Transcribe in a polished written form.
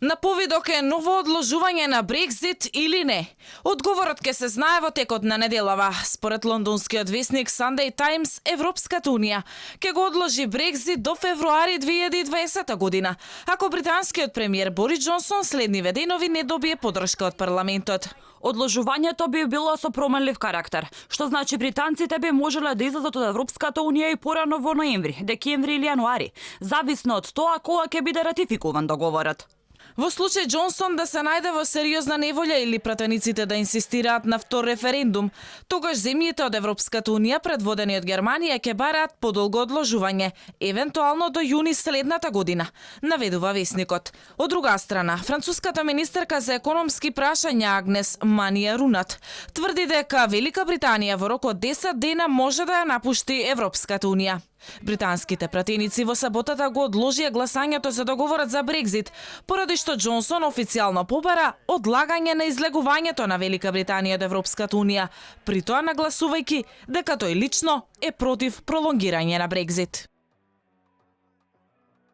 На повидок е ново одложување на Брекзит или не? Одговорот ќе се знае во текот на неделава. Според лондонскиот весник Sunday Times, Европската унија ќе го одложи Брекзит до февруари 2020 година, ако британскиот премиер Борис Џонсон следниве денови не добие поддршка од парламентот. Одложувањето би било со променлив карактер, што значи британците би можеле да излезат од Европската унија и порано во ноември, декември или јануари, зависно од тоа кога ќе биде ратификуван договорот. Во случај Џонсон да се најде во сериозна неволја или пратениците да инсистираат на втор референдум, тогаш земјите од Европската унија предводени од Германија ќе бараат подолго одложување, евентуално до јуни следната година, наведува весникот. Од друга страна, француската министерка за економски прашања Агнес Манија Рунат тврди дека Велика Британија во рок од 10 дена може да ја напушти Европската унија. Британските пратеници во саботата го одложија гласањето за договорот за Брекзит, поради што Џонсон официјално побара одлагање на излегувањето на Велика Британија од Европската унија, при тоа нагласувајќи дека тој лично е против пролонгирање на Брекзит.